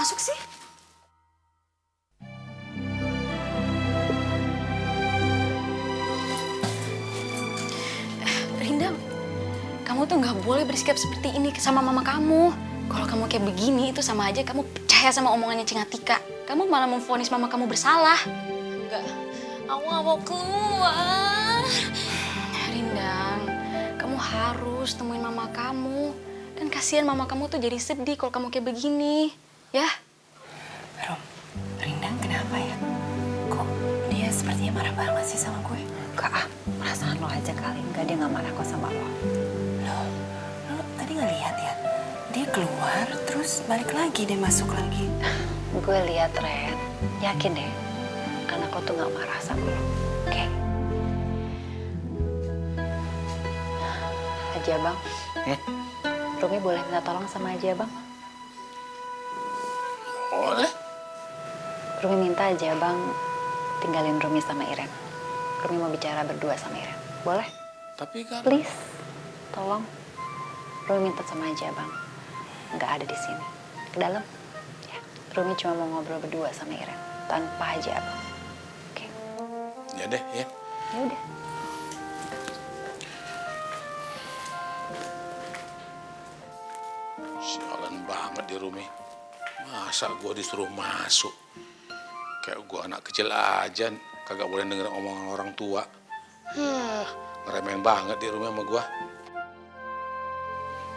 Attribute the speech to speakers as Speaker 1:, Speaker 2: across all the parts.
Speaker 1: masuk sih? Rindam, kamu tuh nggak boleh bersikap seperti ini sama mama kamu. Kalau kamu kayak begini itu sama aja kamu percaya sama omongannya Cing Atika. Kamu malah memvonis mama kamu bersalah.
Speaker 2: Enggak, aku nggak mau keluar.
Speaker 1: Rindang, kamu harus temuin mama kamu. Dan kasihan mama kamu tuh jadi sedih kalau kamu kayak begini. Ya?
Speaker 3: Rom, Rindang kenapa ya? Kok dia sepertinya marah banget sih sama gue?
Speaker 4: Enggak ah, perasaan lo aja kali. Enggak, dia gak marah kok sama lo.
Speaker 3: Lo tadi nggak lihat ya? Dia keluar, terus balik lagi, dia masuk lagi.
Speaker 4: Gue lihat Ren, yakin deh anak lo tuh gak marah sama lo. Oke? Haji Abang. Rumi boleh minta tolong sama Haji Abang?
Speaker 5: Boleh.
Speaker 4: Rumi minta Haji Abang tinggalin Rumi sama Iren. Rumi mau bicara berdua sama Iren. Boleh?
Speaker 5: Tapi kan...
Speaker 4: Please, tolong. Rumi minta sama Haji Abang. Nggak ada di sini. Ke dalam. Ya. Rumi cuma mau ngobrol berdua sama Iren. Tanpa Haji Abang. Oke?
Speaker 5: Ya deh, ya.
Speaker 4: Ya udah.
Speaker 5: Sialan banget di Rumi. Masa gue disuruh masuk? Kayak gue anak kecil aja, kagak boleh denger omongan orang tua. Ngeremehin banget di Rumi sama gue.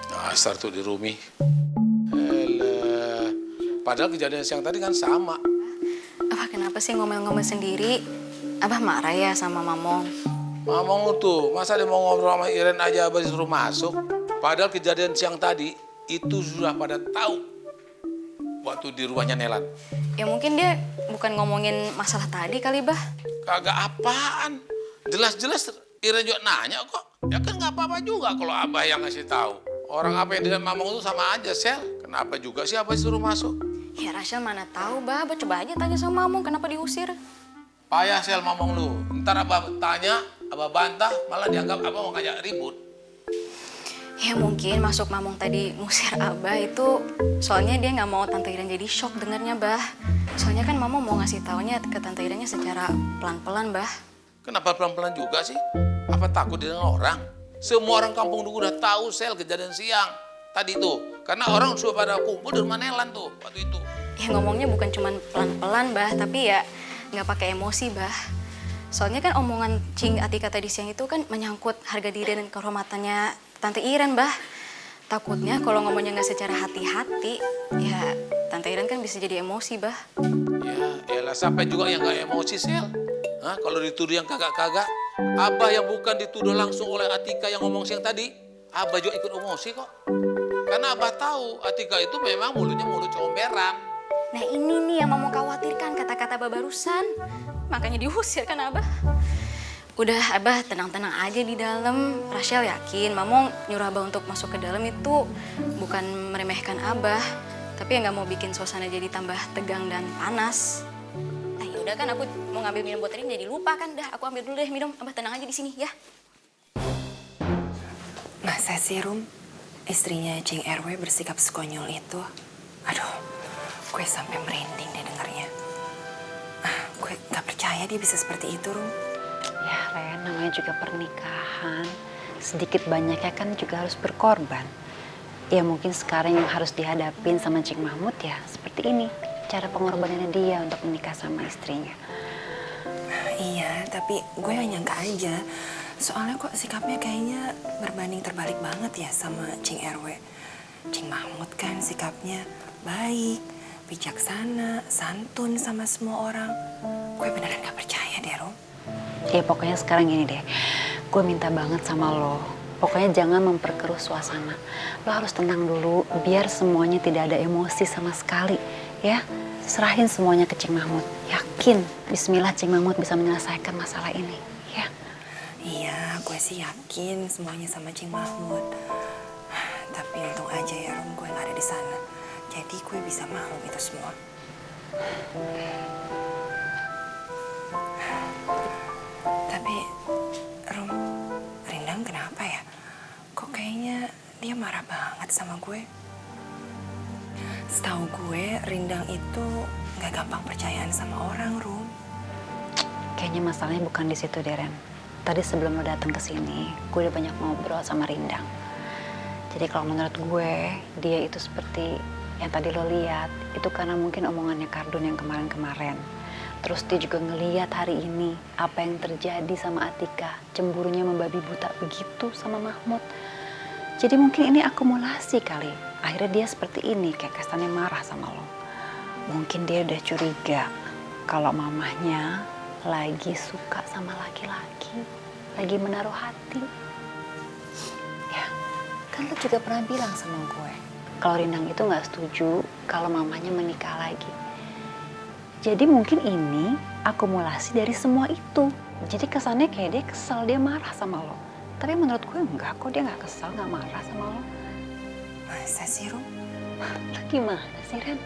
Speaker 5: Dasar tuh di Rumi. Elah. Padahal kejadian siang tadi kan sama.
Speaker 1: Abah kenapa sih ngomel-ngomel sendiri? Abah marah ya sama Mamong?
Speaker 5: Mamong lu tuh, masa dia mau ngobrol sama Iren aja abah disuruh masuk? Padahal kejadian siang tadi, itu sudah pada tahu waktu di rumahnya Nelan.
Speaker 1: Ya mungkin dia bukan ngomongin masalah tadi kali, Bah.
Speaker 5: Kagak apaan. Jelas-jelas Iren juga nanya kok. Ya kan nggak apa-apa juga kalau abah yang ngasih tahu. Orang apa yang dengan Mamong itu sama aja, Sel. Kenapa juga sih abah disuruh masuk?
Speaker 1: Ya Rachel mana tahu, Bah. Abah coba aja tanya sama Mamong kenapa diusir.
Speaker 5: Payah Sel Mamong lu. Ntar abah tanya, abah bantah, malah dianggap abah mau ngajak ribut.
Speaker 1: Ya mungkin masuk Mamong tadi ngusir Abah itu soalnya dia nggak mau Tante Iren jadi shock dengarnya, Bah. Soalnya kan Mamong mau ngasih taunya ke Tante Irennya secara pelan-pelan, Bah.
Speaker 5: Kenapa pelan-pelan juga sih? Apa takut dengan orang? Semua orang kampung dulu udah tahu Sel kejadian siang tadi tuh. Karena orang sudah pada kumpul di rumah Nelan tuh waktu itu.
Speaker 1: Ya ngomongnya bukan cuma pelan-pelan, Bah, tapi ya nggak pakai emosi, Bah. Soalnya kan omongan Cing Atika tadi siang itu kan menyangkut harga diri dan kehormatannya Tante Iren, Bah. Takutnya kalau ngomongnya nggak secara hati-hati, ya Tante Iren kan bisa jadi emosi, Bah.
Speaker 5: Ya elah sampai juga yang gak emosi, Sel. Hah, kalau dituduh yang kagak-kagak, abah yang bukan dituduh langsung oleh Atika yang ngomong siang tadi, abah juga ikut emosi kok. Karena abah tahu Atika itu memang mulutnya mulut comberan.
Speaker 1: Nah ini nih yang mau khawatirkan kata-kata Abah barusan. Makanya diusir kan Abah. Udah Abah tenang-tenang aja di dalam. Rachel yakin Mamong nyuruh Abah untuk masuk ke dalam itu bukan meremehkan Abah. Tapi ya nggak mau bikin suasana jadi tambah tegang dan panas. Nah yaudah kan aku mau ngambil minum buat Rin jadi lupa kan. Dah aku ambil dulu deh minum. Abah tenang aja di sini ya.
Speaker 3: Masa sih, Rum? Istrinya Cing RW bersikap sekonyol itu? Aduh, gue sampai merinding deh dengarnya. Gue gak percaya dia bisa seperti itu, Rum.
Speaker 4: Ya Ren, namanya juga pernikahan. Sedikit banyaknya kan juga harus berkorban. Ya mungkin sekarang yang harus dihadapin sama Cing Mahmud ya seperti ini. Cara pengorbanannya dia untuk menikah sama istrinya.
Speaker 3: Iya, tapi gue gak nyangka aja. Soalnya kok sikapnya kayaknya berbanding terbalik banget ya sama Cing RW. Cing Mahmud kan sikapnya baik, bijaksana, santun sama semua orang. Gue beneran gak percaya deh, Rom.
Speaker 4: Ya pokoknya sekarang gini deh, gue minta banget sama lo. Pokoknya jangan memperkeruh suasana. Lo harus tenang dulu, biar semuanya tidak ada emosi sama sekali. Ya, serahin semuanya ke Cing Mahmud. Yakin, bismillah Cing Mahmud bisa menyelesaikan masalah ini. Ya.
Speaker 3: Iya, gue sih yakin semuanya sama Cing Mahmud. Tapi untung aja ya, Rom, gue gak ada di sana. Jadi gue bisa maklum itu semua. Tapi, Rom, Rindang kenapa ya? Kok kayaknya dia marah banget sama gue? Setahu gue, Rindang itu gak gampang percayaan sama orang, Rum.
Speaker 4: Kayaknya masalahnya bukan di situ, Deren. Tadi sebelum lo datang ke sini, gue udah banyak ngobrol sama Rindang. Jadi kalau menurut gue, dia itu seperti yang tadi lo lihat, itu karena mungkin omongannya Kardun yang kemarin-kemarin. Terus dia juga ngeliat hari ini apa yang terjadi sama Atika, cemburunya membabi buta begitu sama Mahmud. Jadi mungkin ini akumulasi kali. Akhirnya dia seperti ini, kayak kesannya marah sama lo. Mungkin dia udah curiga kalau mamahnya lagi suka sama laki-laki, lagi menaruh hati. Ya, kan lo juga pernah bilang sama gue, kalau Rindang itu nggak setuju kalau mamahnya menikah lagi. Jadi mungkin ini akumulasi dari semua itu. Jadi kesannya kayak dia kesal, dia marah sama lo. Tapi menurut gue enggak kok, dia nggak kesal, nggak marah sama lo.
Speaker 3: Masa sih, Rum?
Speaker 4: Lo gimana sih, Ren?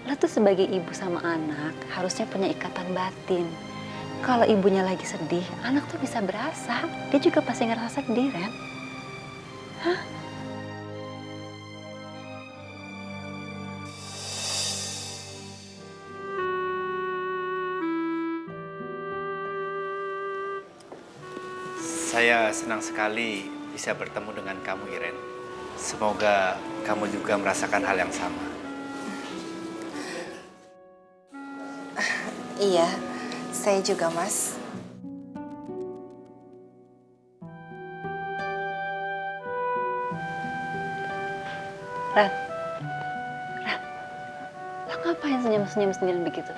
Speaker 4: Lo tuh sebagai ibu sama anak harusnya punya ikatan batin. Kalau ibunya lagi sedih, anak tuh bisa berasa. Dia juga pasti ngerasa sedih, Ren. Hah?
Speaker 6: Saya senang sekali bisa bertemu dengan kamu, Iren. Semoga kamu juga merasakan hal yang sama.
Speaker 3: Iya, saya juga, Mas.
Speaker 4: Ren, lo ngapain senyum-senyum sendiri begitu?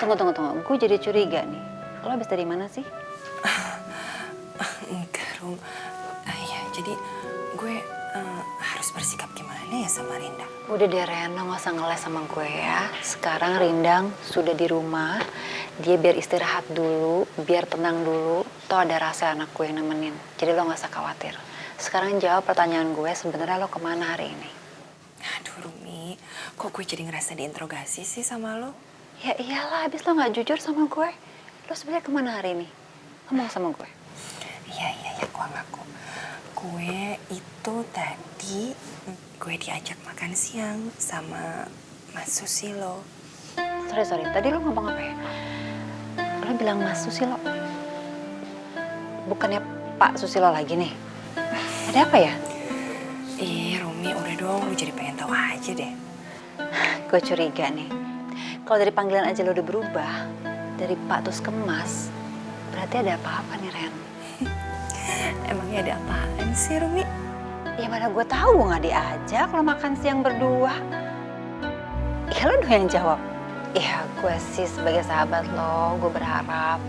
Speaker 4: Tunggu. Gue jadi curiga nih. Lo habis dari mana sih?
Speaker 3: Enggak, Rum. Ya, jadi gue harus bersikap gimana ya sama Rindang?
Speaker 4: Udah deh Ren, lo gak usah ngeles sama gue ya. Sekarang Rindang sudah di rumah. Dia biar istirahat dulu, biar tenang dulu. Toh ada rasa anak gue yang nemenin. Jadi lo gak usah khawatir. Sekarang jawab pertanyaan gue, sebenarnya lo kemana hari ini?
Speaker 3: Aduh, Rumi. Kok gue jadi ngerasa diinterogasi sih sama lo?
Speaker 4: Ya iyalah, habis lo gak jujur sama gue. Lo sebenarnya kemana hari ini? Ngomong sama gue.
Speaker 3: Iya, gue ngaku. Gue itu tadi, gue diajak makan siang sama Mas Susilo.
Speaker 4: Sorry, tadi lo ngomong apa ya? Lo bilang Mas Susilo. Bukannya Pak Susilo lagi nih? Ada apa ya?
Speaker 3: Rumi, udah dong, lu jadi pengen tahu aja deh.
Speaker 4: Gue curiga nih. Kalau dari panggilan aja lo udah berubah. Dari Pak terus ke Mas. Berarti ada apa-apa nih, Ren?
Speaker 3: Emangnya ada apaan sih, Rumi?
Speaker 4: Ya mana gue tahu, gue gak diajak lo makan siang berdua. Ya lo dong yang jawab. Ya gue sih sebagai sahabat lo, gue berharap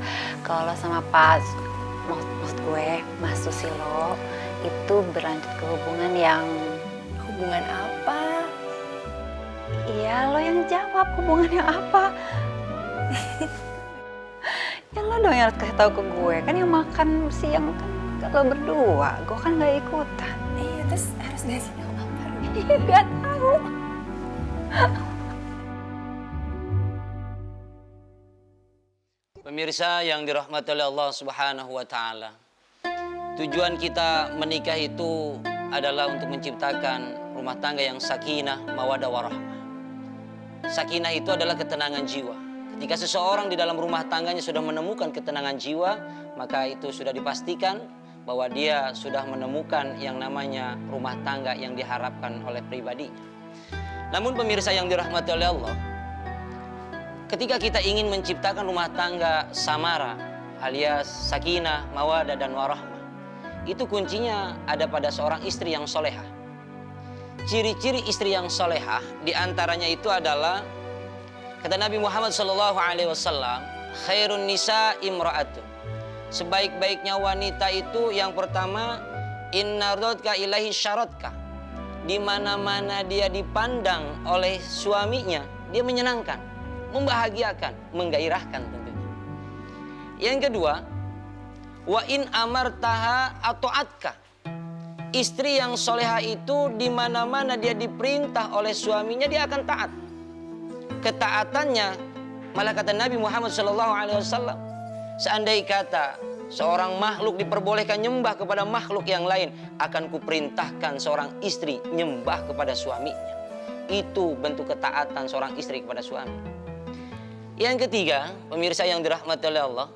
Speaker 4: kalau lo sama maksud gue, Mas Susilo itu berlanjut ke hubungan yang...
Speaker 3: Hubungan apa?
Speaker 4: Iya, lo yang jawab hubungan yang apa. Ya lo dong yang harus kasih tahu ke gue, kan yang makan siang kan lo berdua, gue kan gak ikutan.
Speaker 3: Iya, terus harus ngasih tahu apa, Rumi?
Speaker 4: Iya, gak tahu.
Speaker 7: Pemirsa yang dirahmati oleh Allah Subhanahu wa taala. Tujuan kita menikah itu adalah untuk menciptakan rumah tangga yang sakinah, mawaddah warahmah. Sakinah itu adalah ketenangan jiwa. Ketika seseorang di dalam rumah tangganya sudah menemukan ketenangan jiwa, maka itu sudah dipastikan bahwa dia sudah menemukan yang namanya rumah tangga yang diharapkan oleh pribadinya. Namun pemirsa yang dirahmati oleh Allah, ketika kita ingin menciptakan rumah tangga samara alias sakinah, mawaddah dan warahmah, itu kuncinya ada pada seorang istri yang solehah. Ciri-ciri istri yang solehah diantaranya itu adalah kata Nabi Muhammad SAW, khairun nisa imra'atun. Sebaik-baiknya wanita itu yang pertama, inna radka ilahi syaratka. Di mana-mana dia dipandang oleh suaminya, dia menyenangkan, membahagiakan, menggairahkan tentunya. Yang kedua, wa in amartaha ata'atka. Istri yang soleha itu di mana-mana dia diperintah oleh suaminya, dia akan taat. Ketaatannya, malah kata Nabi Muhammad SAW, seandai kata seorang makhluk diperbolehkan nyembah kepada makhluk yang lain, akan kuperintahkan seorang istri nyembah kepada suaminya. Itu bentuk ketaatan seorang istri kepada suami. Yang ketiga, pemirsa yang dirahmati oleh Allah,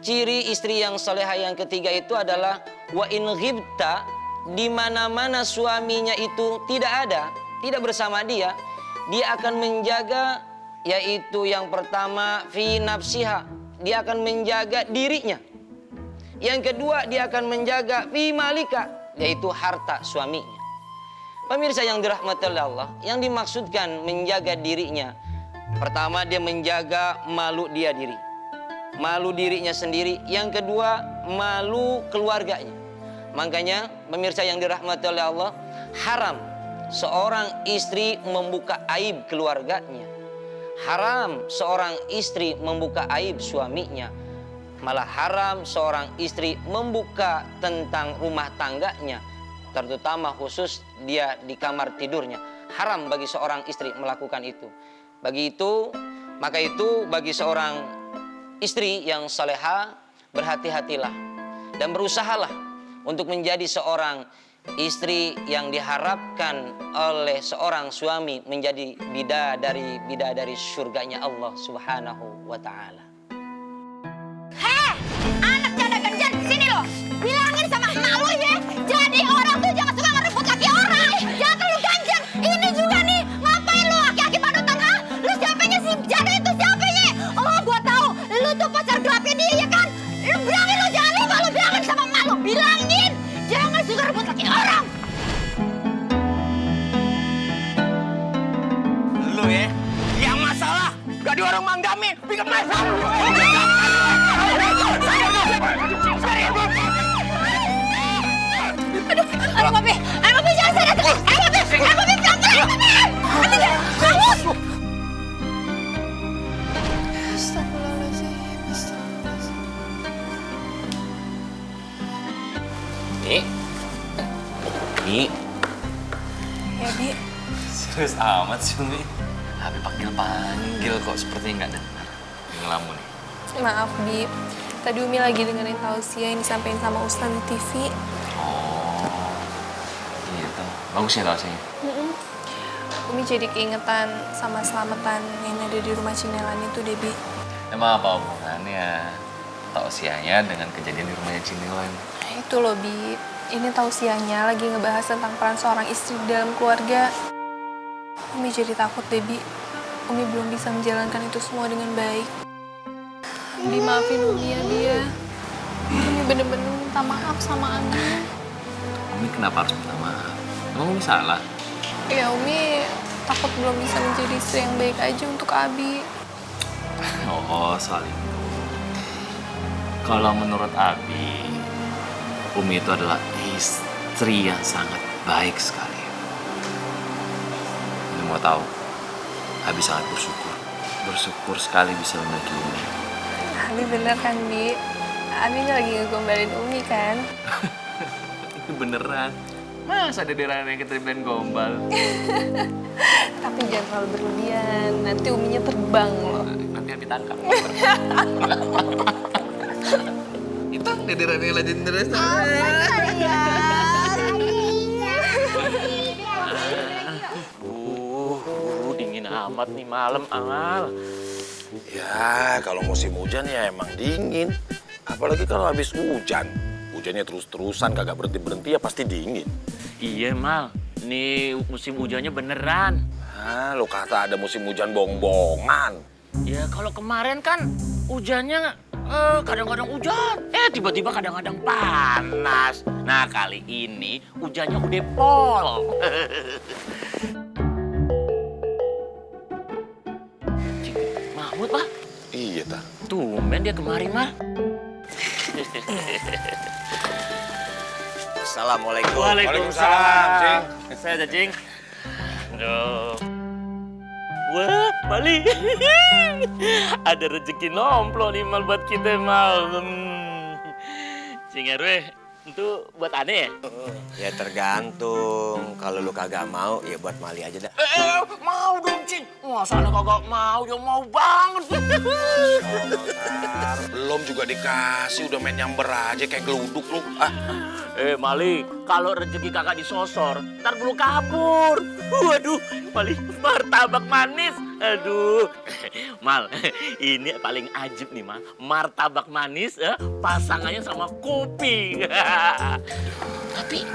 Speaker 7: ciri istri yang salehah yang ketiga itu adalah wa in ghibta, di mana-mana suaminya itu tidak ada, tidak bersama dia akan menjaga, yaitu yang pertama fi nafsiha, dia akan menjaga dirinya. Yang kedua, dia akan menjaga fi malika, yaitu harta suaminya. Pemirsa yang dirahmati oleh Allah, yang dimaksudkan menjaga dirinya, pertama dia menjaga malu dia diri, malu dirinya sendiri. Yang kedua, malu keluarganya. Makanya pemirsa yang dirahmati oleh Allah, haram seorang istri membuka aib keluarganya. Haram seorang istri membuka aib suaminya. Malah haram seorang istri membuka tentang rumah tangganya, terutama khusus dia di kamar tidurnya. Haram bagi seorang istri melakukan itu. Maka itu bagi seorang istri yang salehah, berhati-hatilah dan berusahalah untuk menjadi seorang istri yang diharapkan oleh seorang suami menjadi bidadari surganya Allah Subhanahu wa taala.
Speaker 8: Heh, anak janda genjat, sini lo. Bilangin sama emak lo ya, jadi orang tuh jangan suka ngerebut laki orang. Jangan terlalu ganjen. Ini juga nih, ngapain lo aki-aki panutan, ha? Lu siapanya si janda itu siapanya? Oh, gua tahu, lu tuh pacar gelapnya dia ya kan? Lu bilangin lo, jangan lupa lo bilangin sama emak lo. Bilangin, jangan suka rebut laki orang.
Speaker 6: Lu ya, yang masalah gak di warung Mang Dami, bikin masalah.
Speaker 8: Aduh, Papi, jangan sadar. Papi, pelan-pelan, Papi.
Speaker 9: Bi.
Speaker 2: Ya, Bi.
Speaker 9: Serius amat sih, Umi. Tapi panggil kok sepertinya nggak dengar. Ngelamun nih.
Speaker 2: Maaf, Bi. Tadi Umi lagi dengerin tausiah yang disampaikan sama Ustaz di TV.
Speaker 9: Oh, gitu. Bagus ya tausiahnya.
Speaker 2: Umi jadi keingetan sama selamatan yang ada di rumah Cinelan itu, Debi.
Speaker 9: Emang apa hubungannya tausiahnya dengan kejadian di rumahnya Cinelan?
Speaker 2: Nah, itu loh, Bi. Ini tausiahnya lagi ngebahas tentang peran seorang istri di dalam keluarga. Umi jadi takut, Debi. Umi belum bisa menjalankan itu semua dengan baik. Bi, maafin Umi ya, Bi ya. Umi bener-bener minta maaf sama Abi.
Speaker 9: Umi kenapa harus minta maaf? Emang Umi salah?
Speaker 2: Ya, Umi takut belum bisa menjadi istri yang baik aja untuk Abi.
Speaker 9: Oh, soal itu. Kalau menurut Abi, Umi itu adalah istri yang sangat baik sekali. Umi mau tahu, Abi sangat bersyukur. Bersyukur sekali bisa memiliki Umi.
Speaker 2: Abi bener kan, Bi? Abi lagi ngegombalin Umi kan?
Speaker 9: Itu beneran. Masa ada daerah yang keterima gombal?
Speaker 2: Tapi jangan terlalu berlebihan, nanti Uminya terbang loh.
Speaker 9: Nanti Abi tangkap. Itu daerah yang legendaris. Dingin amat nih malam, Amal.
Speaker 10: Ya, kalau musim hujan ya emang dingin. Apalagi kalau habis hujan. Hujannya terus-terusan, kagak berhenti-berhenti ya pasti dingin.
Speaker 11: Iya, Mal. Nih musim hujannya beneran.
Speaker 10: Ah, lo kata ada musim hujan bohong-bohongan.
Speaker 11: Ya kalau kemarin kan hujannya kadang-kadang hujan. Tiba-tiba kadang-kadang panas. Nah, kali ini hujannya udah pol. Mahmud, Pak.
Speaker 10: Iya, ta.
Speaker 11: Tumben dia kemari, Mal.
Speaker 6: Assalamualaikum.
Speaker 10: Waalaikumsalam, Cing.
Speaker 11: Saya aja, Cing. Aduh. Wah, Mali. Ada rezeki nomplok nih, Mal, buat kita, Mal. Cing RW, itu buat aneh ya?
Speaker 6: Ya tergantung. Kalau lu kagak mau, ya buat Mali aja dah.
Speaker 11: Mau dong, Cing. Masa anak kagak mau, ya mau banget.
Speaker 10: Belum juga dikasih, udah main nyamber aja kayak geluduk lu. Ah,
Speaker 11: Mali, Kalau rezeki kagak disosor, ntar bulu kabur. Waduh, paling martabak manis. Aduh, Mal, ini paling ajib nih, Mal. Martabak manis, pasangannya sama kuping. Tapi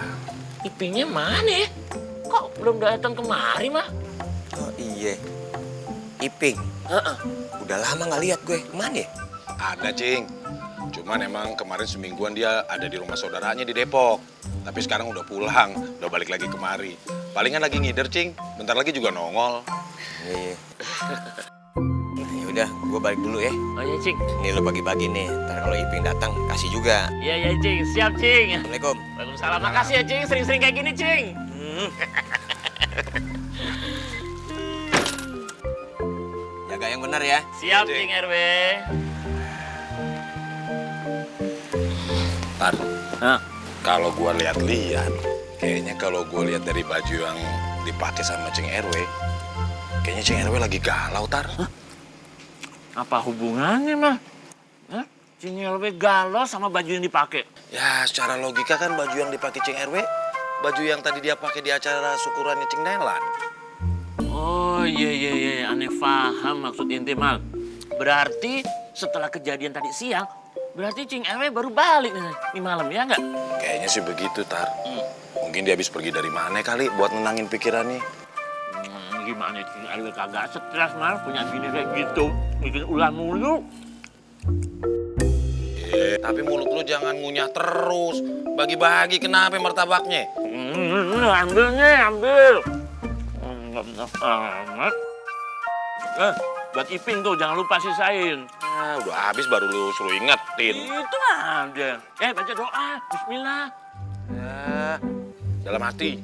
Speaker 11: Ipingnya mana ya? Kok belum datang kemari, Mah?
Speaker 10: Oh iya, Iping. Udah lama nggak lihat gue. Kemana ya? Ada, Cing. Cuman emang kemarin semingguan dia ada di rumah saudaranya di Depok. Tapi sekarang udah pulang, udah balik lagi kemari. Palingan lagi ngider, Cing. Bentar lagi juga nongol. Iya. Ya udah, gue balik dulu ya.
Speaker 11: Oh iya, Cing.
Speaker 10: Ini lo bagi-bagi nih. Ntar kalau Iping datang, kasih juga.
Speaker 11: Iya, iya, Cing. Siap, Cing.
Speaker 10: Assalamualaikum.
Speaker 11: Waalaikumsalam. Makasih ya, Cing. Sering-sering kayak gini, Cing.
Speaker 10: Jaga yang benar ya.
Speaker 11: Siap, Cing RW.
Speaker 10: Tan, kalau gue lihat-lihat, kayaknya kalau gue lihat dari baju yang dipakai sama Cing RW, kayaknya Cing RW lagi galau, Tar.
Speaker 11: Apa hubungannya, Mah? Cing RW galau sama baju yang dipakai?
Speaker 10: Ya, secara logika kan baju yang dipakai Cing RW, baju yang tadi dia pakai di acara syukurannya Cing Nelan.
Speaker 11: Oh iya, aneh paham maksud inti, Mal. Berarti setelah kejadian tadi siang, berarti Cing RW baru balik nih malam, ya nggak?
Speaker 10: Kayaknya sih begitu, Tar. Mungkin dia habis pergi dari mana kali buat nenangin pikirannya.
Speaker 11: Gimana Cing RW kagak stres, Mal, punya bini kayak gitu, bikin ulah mulu.
Speaker 10: Tapi mulut lu jangan ngunyah terus. Bagi-bagi kenapa martabaknya?
Speaker 11: Ambil nih, ambil. Amat. Buat Iping tuh, jangan lupa sisain.
Speaker 10: Ah, udah habis baru lu suruh ingetin.
Speaker 11: Itu aja. Baca doa. Bismillah.
Speaker 10: Ya, dalam hati.